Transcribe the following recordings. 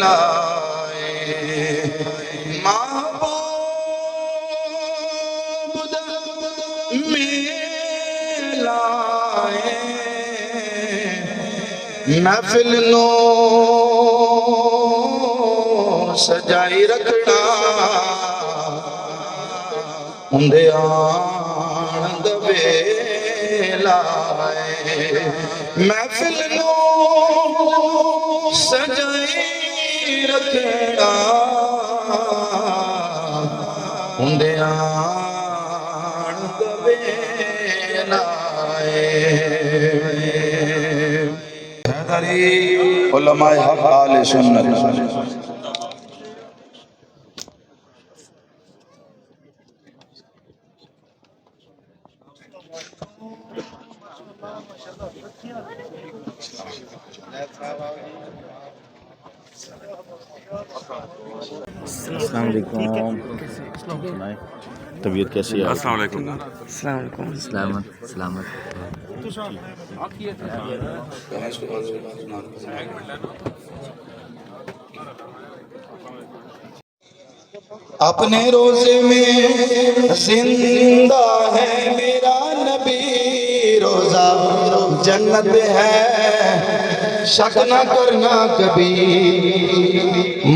لائے محبوب میں لائے محفل نو سجائی رکھنا اندے آن دبے لائے محفل نو سجائی رکھنا اندے آن دبے لائے حیدری علماء حق آل سنت السلام علیکم. سنائیں طبیعت کیسی ہے؟ السلام علیکم. سلامت سلامت. اپنے روزے میں زندہ ہے میرا نبی روزہ جنت ہے شک نہ کرنا کبھی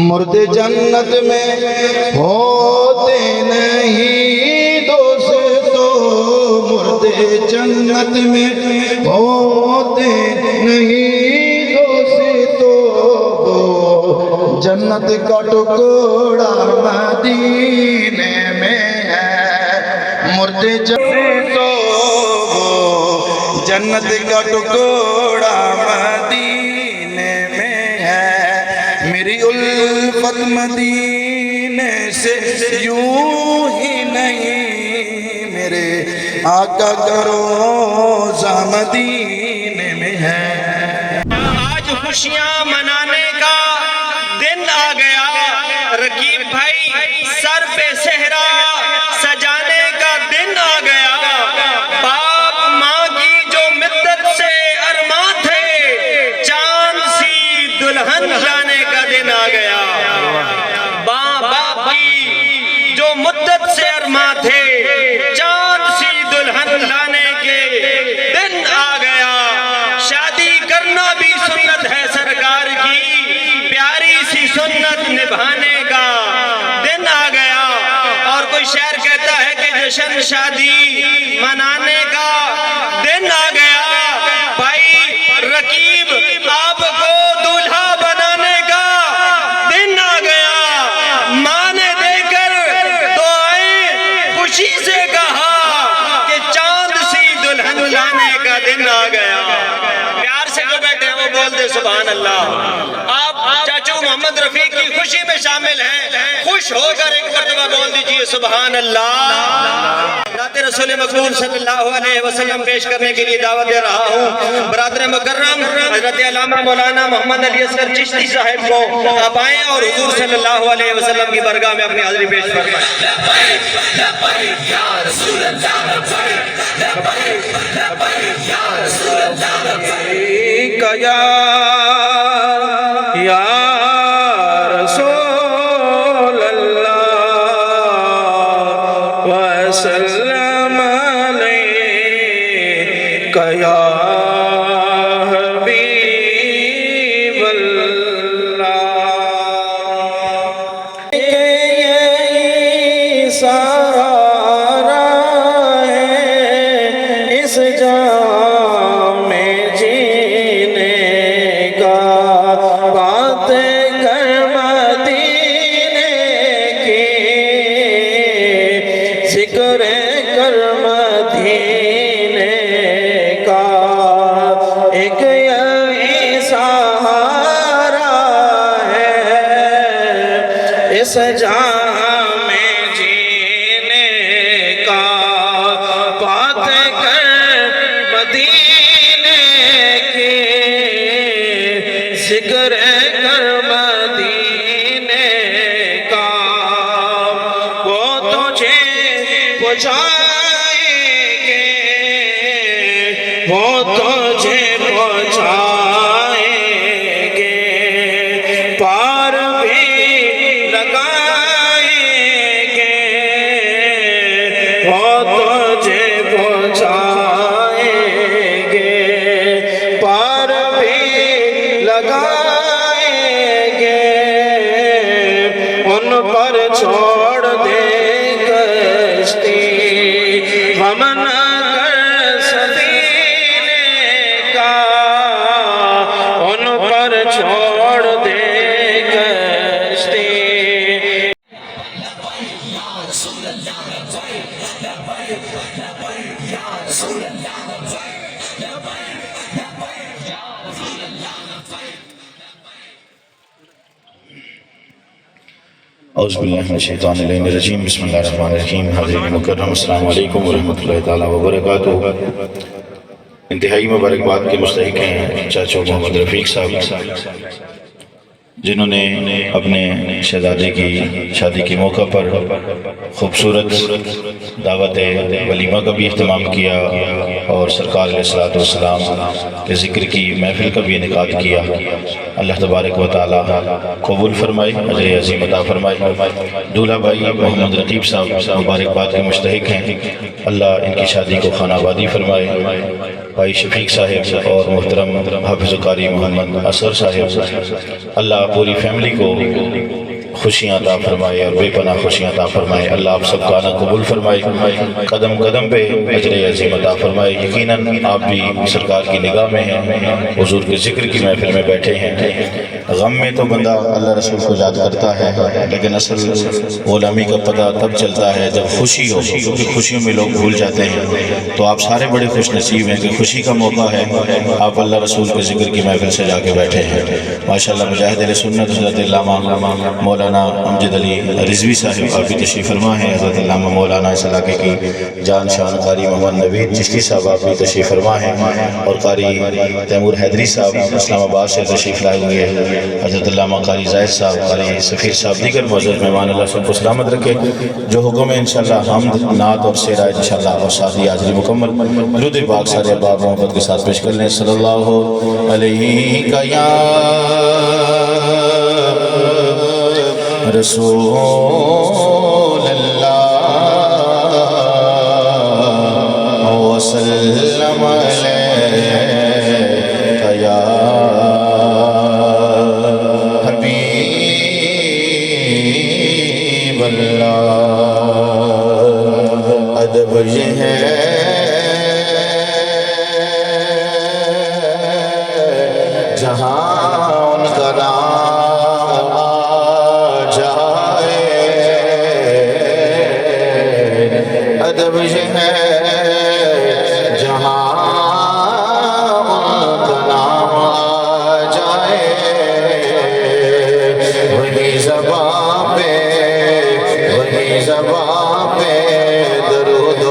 مردے جنت میں ہوتے نہیں دوستو مردے جنت میں ہوتے نہیں دوستو جنت کا ٹکڑا مدینے میں ہے مردے تو جنت کا ٹکڑا مدینے میں ہے میری الفت مدینے سے یوں ہی نہیں میرے آقا کا روزہ مدینے میں ہے آج خوشیاں منانے کا دن آ گیا رقیب بھائی سر پہ صحرا سجانے کا دن آ گیا باپ ماں کی جو مدت سے ارماں تھے چاند سی دلہن لانے کا دن آ گیا باپ کی جو مدت سے ارماں تھے چاند سی دلہن لانے کے دن آ گیا شادی کرنا بھی سنت ہے سرکار کی پیاری سی سنت نبھانے کا دن آ گیا اور کوئی شاعر کہتا ہے کہ جشن شادی منانے کا دن آ گیا بھائی رقیب آپ کو دولہا بنانے کا دن آ گیا ماں نے دے کر دعائیں خوشی سے کہا کہ چاند سی دلہن لانے کا دن آ گیا پیار سے جو بیٹھے ہیں وہ بول دے سبحان اللہ آپ چاچو محمد رفیق کی خوشی میں شامل ہیں خوش ہو کر ایک مرتبہ بول دیجئے سبحان اللہ نعت رسول مقبول صلی اللہ علیہ وسلم پیش کرنے کے لیے دعوت دے رہا ہوں برادر مکرم حضرت علامہ مولانا محمد علی اصغر چشتی صاحب کو آپ آئیں اور حضور صلی اللہ علیہ وسلم کی برگاہ میں اپنی حاضری پیش فرمائیں لبیک یا رسول اللہ لبیک یا رسول اللہ لبیک یا رسول اللہ وسلم علیک یا حبیب اللہ کہ یہی سہارا ہے اس جام میں جینے کا باتیں کر مدینے کی ذکر کر مدینے کا ایک یہی سہارا ہے اس جام میں جینے کا باتیں کر مدینے کی ذکر کر مدینے کا وہ تجھے پہنچائیں گے وہ تجھے پہنچائیں گے پار اعوذ باللہ من الشیطان الرجیم بسم اللہ الرحمن الرحیم حاضرین مکرم السلام علیکم ورحمۃ اللہ تعالیٰ وبرکاتہ۔ انتہائی مبارکباد کے مستحق ہیں چاچو محمد رفیق صاحب، جنہوں نے اپنے شہزادے کی شادی کے موقع پر خوبصورت دعوت ولیمہ کا بھی اہتمام کیا اور سرکار علیہ الصلوۃ والسلام کے ذکر کی محفل کا بھی انعقاد کیا۔ اللہ تبارک و تعالی قبول فرمائے، اجر عظیم عطا فرمائے۔ دولہا بھائی محمد رقیب صاحب مبارکباد کے مستحق ہیں، اللہ ان کی شادی کو خانہ آبادی فرمائے۔ بھائی شفیق صاحب اور محترم حافظ قاری محمد اثر صاحب، اللہ پوری فیملی کو خوشیاں عطا فرمائے اور بے پناہ خوشیاں عطا فرمائے۔ اللہ آپ سب کا آنا قبول فرمائے، قدم قدم پہ اجر عظیم عطا فرمائے۔ یقیناً آپ بھی سرکار کی نگاہ میں ہیں، حضور کے ذکر کی محفل میں بیٹھے ہیں۔ غم میں تو بندہ اللہ رسول کو یاد کرتا ہے، لیکن اصل غلامی کا پتہ تب چلتا ہے جب خوشی ہو، کیونکہ خوشیوں میں لوگ بھول جاتے ہیں۔ تو آپ سارے بڑے خوش نصیب ہیں کہ خوشی کا موقع ہے، آپ اللہ رسول کے ذکر کی محفل سے جا کے بیٹھے ہیں۔ ماشاءاللہ مجاہد اہل سنت حضرت علامہ مولانا امجد علی رضوی صاحب آپ بھی تشریف فرما ہیں، حضرت علامہ مولانا اس علاقے کی جان شان قاری محمد نوید چشتی صاحب آپ بھی تشریف فرما ہیں، اور قاری تیمور حیدری صاحب اسلام آباد سے تشریف لائے ہوئے ہیں، حضرت علامہ قاری زاہد صاحب، قاری سفیر صاحب، دیگر معزز مہمان، اللہ سب کو سلامت رکھے۔ جو حکم ہے انشاءاللہ حمد نعت اور سیرہ انشاءاللہ اور ساتھی حاضری مکمل درود پاک سارے احباب محبت کے ساتھ پیش کر لیں۔ صلی اللہ علیہ یا رسول اللہ وسلم علیہ یا حبیب اللہ۔ ادب یہ ہے جہاں ان کا نام آ جائے، ادب یہ ہے جہاں ان کا نام آ جائے، وہی زبان پہ درود و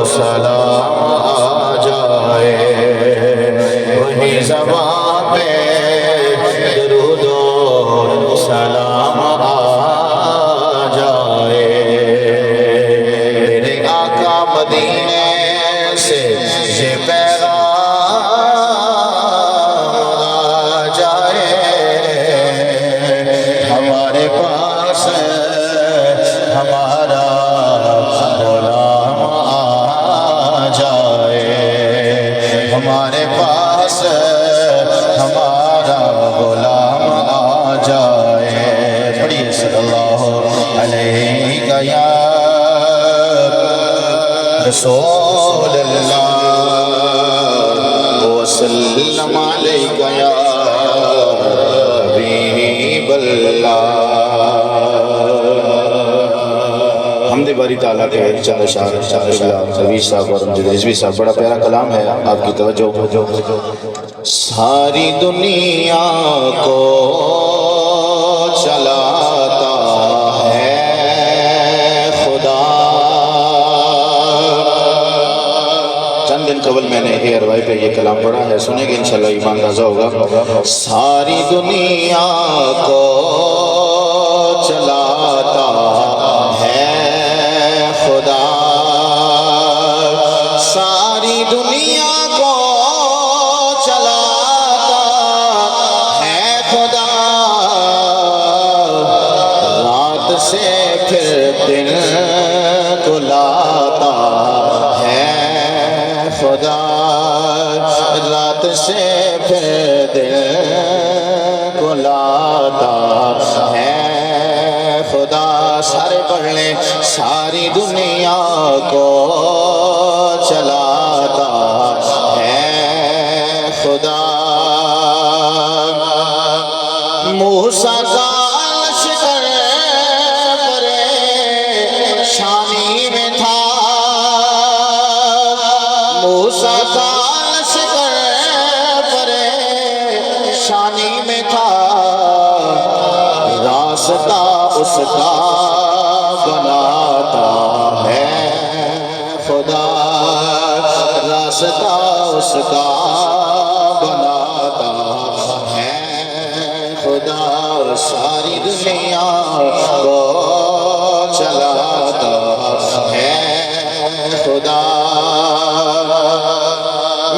سلام آ جائے، وہی زبان پہ درود و سلام آ جائے۔ میرے آقا مدینے سے یہ پیغام آ جائے، ہمارے پاس ہمارا غلام آ جائے، ہمارے پاس ہمارا غلام آ جائے۔ پڑھیے صلی اللہ علیہ یا رسول اللہ وسلم علیہ یا حبیب اللہ۔ حمد باری تعالیٰ کے چار رضوی صاحب اور امجد رضوی صاحب، بڑا پیارا کلام ہے، آپ کی توجہ۔ ساری دنیا کو چلاتا ہے خدا، چند دن قبل میں نے اے اروائی پہ یہ کلام پڑھا ہے، سنیں گے انشاءاللہ ایمان تازہ ہوگا۔ ساری دنیا کو چلاتا ہے خدا، ساری دنیا کو چلاتا ہے خدا، رات سے پھر دن کو لاتا ہے خدا، رات سے پھر دن کو لاتا ہے خدا۔ سارے پڑھ لیں، ساری دنیا کو چلاتا ہے خدا، موسیٰ کا لشکر پریشانی میں تھا، موسیٰ کا لشکر پریشانی میں تھا، راستہ اس کا بناتا ہے خدا، راستہ اس کا بناتا ہے خدا، ساری دنیا کو چلاتا ہے خدا۔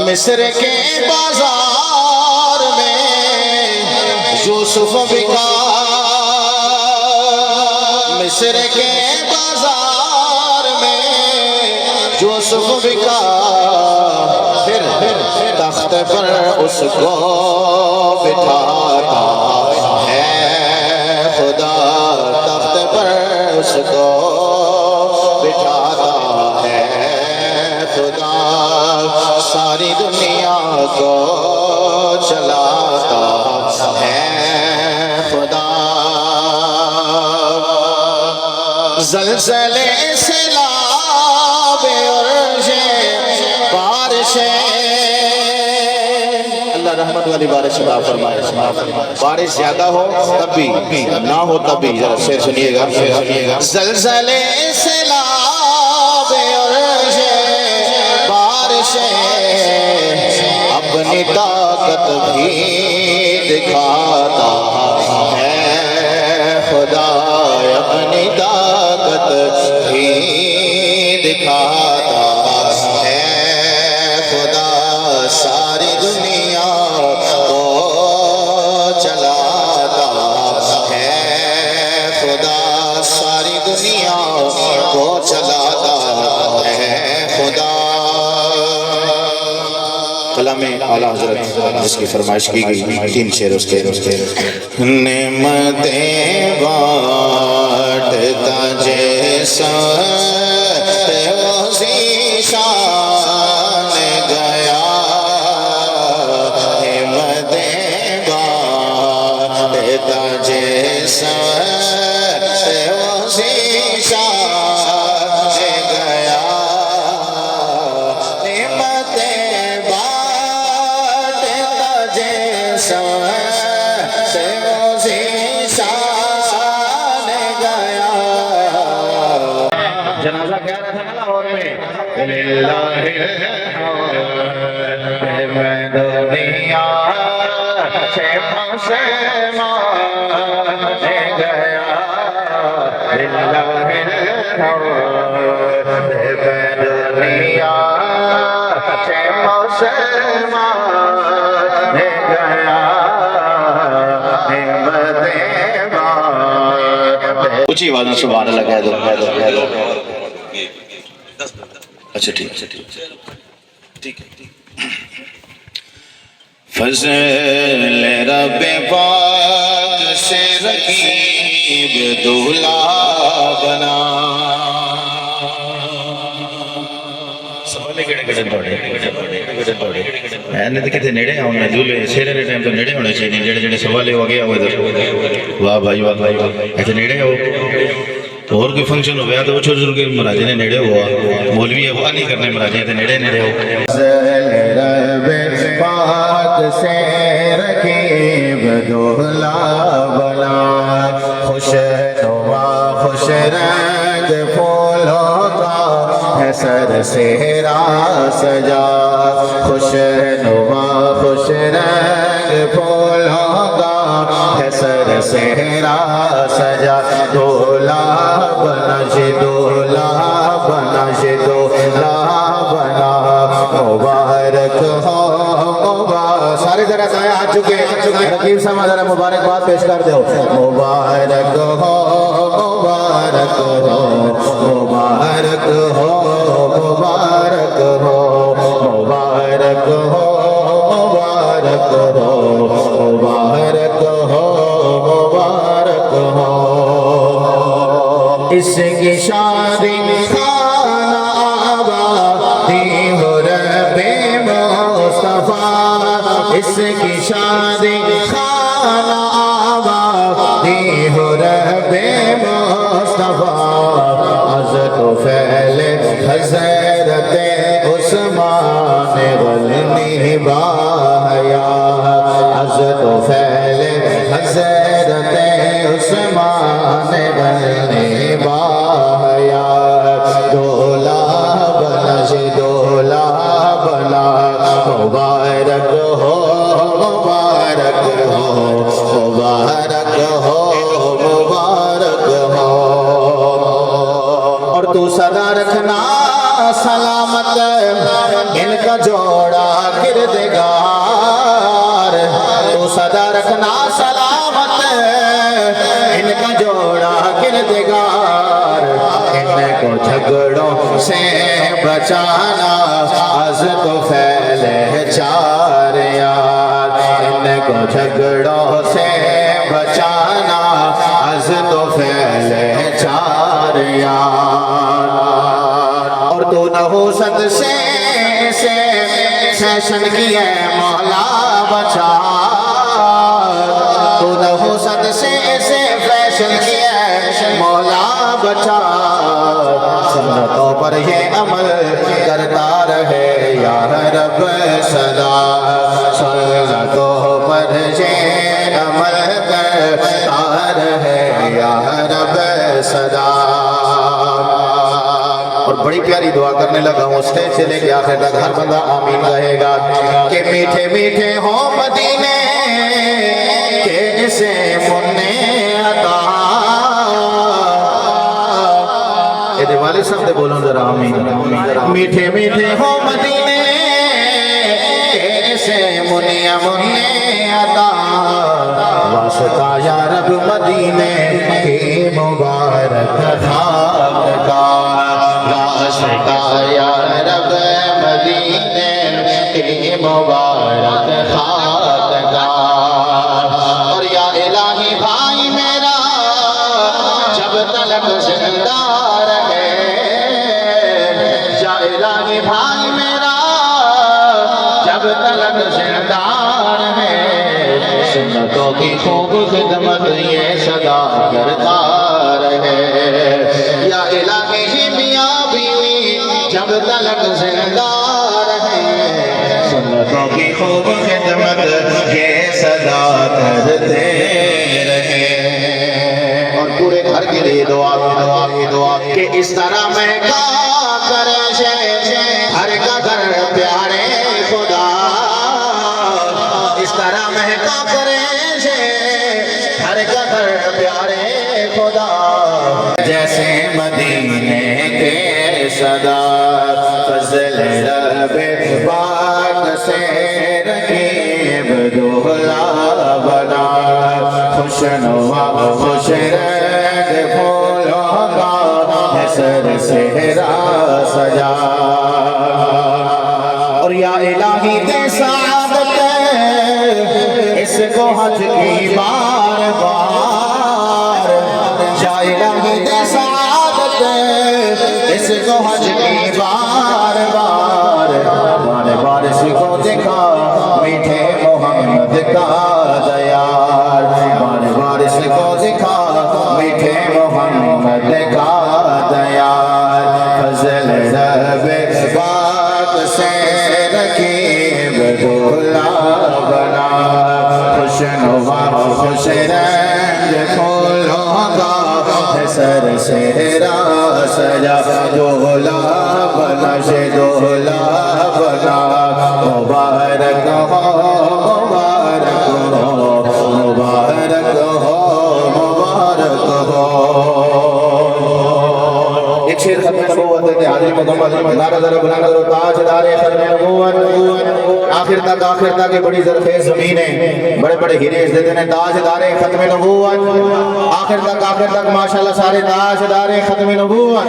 مصر کے بازار میں یوسف بکا، مصر کے بازار میں یوسف بکا، پھر تخت پر اس کو بٹھاتا ہے خدا، تخت پر اس کو بٹھاتا ہے خدا، ساری دنیا کو چلاتا ہے خدا۔ زلزلے سیلاب عرشیں بارشیں، اللہ رحمت والی بارش عطا فرمائے، بارش زیادہ ہو تب بھی نہ ہو تب بھی، ذرا شعر سنیے گا۔ زلزلے سیلاب عرشیں بارشیں، اپنی طاقت بھی دکھاتا ہے خدا، اپنی طاقت بھی دکھاتا ہے خدا، ساری دنیا کو چلاتا ہے خدا، ساری دنیا کو چلاتا ہے خدا۔ کلام اعلیٰ حضرت جس کی فرمائش کی گئی، 3 شعر اس کے۔ نعمتیں بانٹتا جیسا شان گیا، نعمتیں بانٹتا جیسا شان گیا، نعمتیں بانٹتا جیسا جنازہ کیا رہا تھا نا لاہور میں، میں دنیا سے مسلمان گیا، میں دنیا سے مسلمان گیا، اونچی آواز میں سبحان اللہ کہہ دو۔ اچھا ٹھیک ہے۔ فضل رب پاک سے رقیب دولہا بنا، کتنے نیڑے ہونے دولے سیرے نے ٹائم تو نیڑے ہونے چاہیے، جڑے جڑے سوالے ہو گیا ہوئے ادھر، واہ بھائی واہ بھائی، ایسے نیڑے ہو اور کوئی فنکشن ہو گیا تو وہ چھوٹے چھوٹے مراجے نے نیڑے ہوا، مولوی ابا نہیں کرنے مراجے تھے نیڑے نیڑے ہو۔ رب پاک سے رقیب دولہا بنا، خوش نما خوش رنگ پھولوں کا ہے سر سہرا سجا، خوش نما خوش رنگ پھولوں کا ہے سر سہرا سجا، دولہا بنا جے دولہا بنا جے دولہا بنا، مبارک ہو مبارک، سارے ذرا دائیں ہاتھ چکے، رقیب صاحب ذرا مبارکباد پیش کر دو، مبارک ہو مبارک ہو مبارک ہو مبارک ہو مبارک ہو مبارک ہو مبارک ہو مبارک ہو، اس کی شادی خانہ آبادی ہو رب مصطفیٰ، اس کی شادی خانہ آبادی ہو رب مصطفیٰ، عزت و فعل حضرت عثمان غلنی باحیا، عزت و فعل حضرت عثمان عثمان بن بایا دولا بنا سے دولا بنا مبارک ہو مبارک ہو مبارک ہو مبارک ہو اور تو سدا رکھنا سلامت ان کا جوڑا کردگار تو سدا رکھنا سلامت ان کا جوڑا کردگار ان کو جھگڑوں سے بچانا از تو پھیلے چار یار ان کو جھگڑوں سے بچانا از تو پھیلے چار یار اور تو نحوست سے فیشن کی ہے مولا بچا تو نحوست سے فیشن کی ہے مولا بچا سنتوں پر یہ عمل کرتا رہے یا رب صدا سنتوں پر یہ عمل کرتا رہے یا رب صدا اور بڑی پیاری دعا کرنے لگا ہوں اسٹیج سے لے کے آخر تک ہر بندہ آمین کہے گا کہ میٹھے میٹھے ہوں مدینے کہ اسے منع عطا یہ دیوالی سب دے بولوں ذرا آمین میٹھے میٹھے ہوں مدینے کہ اسے منع عطا واسطہ یا رب مدینے کی مبارک خاک کا واسطہ یا رب مدینے کی مبارک خاک کا اور یا الہی بھائی میرا جب تلک زندہ رہے یا الہی بھائی میرا جب تلک زندہ رہے سنتوں کی خوب خدمت یہ صدا کرتا رہے یا الہی میاں بیوی جب تلک زندہ رہے سنتوں کی خوب خدمت یہ صدا کرتے رہے اور پورے گھر کے لیے دعا کہ اس طرح مہکا کرے ہر کا گھر پیارے خدا اس طرح مہکا کرے ہر کا گھر پیارے خدا جیسے مدینے کے صدا فضل رب پاک سے رقیب دولہا بنا خوشنما خوش رنگ پھولوں کا سر صحرا سجا اور یا الہی دے سعادت اس کو حج کی بار بار یا الہی دے سعادت اس کو حج کی بار بار بار اس کو دکھا میٹھے محمد کا دیار بار اس کو دکھا میٹھے محمد کا دیار فضل رب پاک سے رقیب دولہا بنا خوشنما خوش رنگ پھولوں کا سر صحرا سجا دولہا بنا سے دولہا بنا مبارک ہو مبارک ہو مبارک ہو مبارک ہو ایک شیر ختم نبوت ہے حاضری مکمل نعرہ ذرا بلند کرو تاجدار ختم نبوت آخر تک بڑی ظرفِ زمین ہے بڑے بڑے ہیرے اس دیتے ہیں تاجدار ختم نبوت آخر تک ماشاءاللہ سارے تاجدار ختم نبوت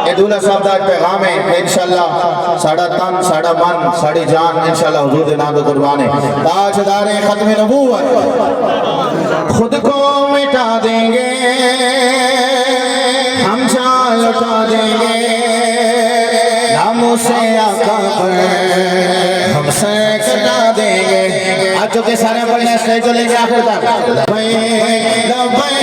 یہ دولہ صاحب دا پیغام ہے کہ انشاءاللہ ساڑا تن ساڑا من ساڑی جان انشاءاللہ حضور دے نام دے قربان ہے تاجدار ختم نبوت خود کو مٹا دیں گے ہم جان لٹا دیں گے ناموں سے آقا پر ہم سے کٹا دیں گے آج جو کہ سارے بڑھنے اسٹیج جو لے گے آخر تک لبیک لبیک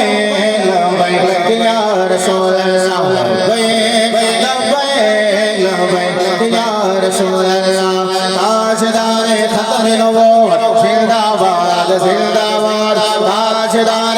لبیک یا رسول اللہ لبیک لبیک لبیک یا رسول اللہ تاجدار ختم نبوت زندہ باد تاجدار